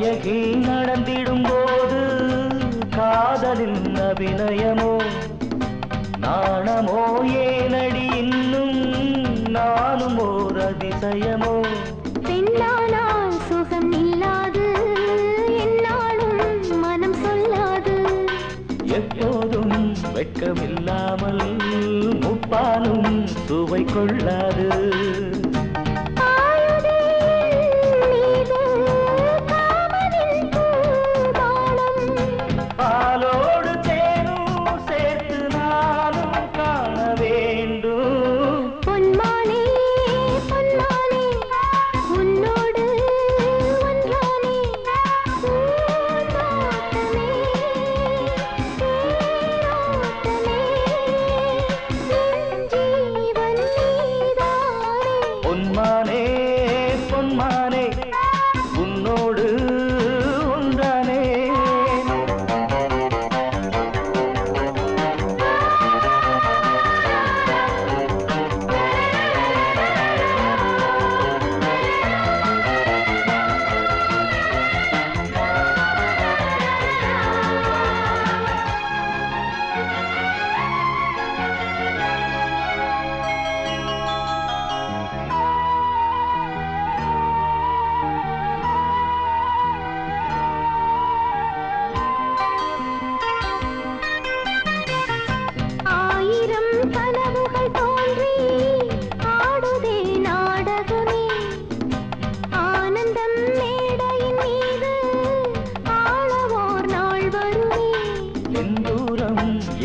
நாயகி நடந்திடும் போது காதலின் அபிநயமோ நாணமோ ஏனடி இன்னும் நானும் ஓர் அதிசயமோ பெண்ணானால் சுகம் இல்லாது என்னாலும் மனம் சொல்லாது எப்போதும் வெட்கமில்லாமல் முப்பாலும் சுவை கொள்ளாது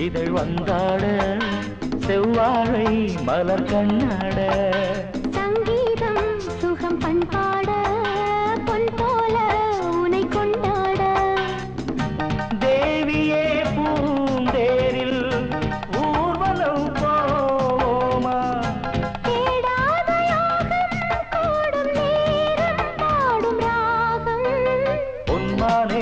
இதழ் வந்தாட செவ்வாழை மலர் கண்ணாட சங்கீதம் சுகம் பண்பாட பொன் போல உனை கொண்டாட தேவியே பூந்தேரில் ஊர்வலம் போமா தேடாத யோகம் கூடும் நேரம் பாடும் ராகம் பொன்மானே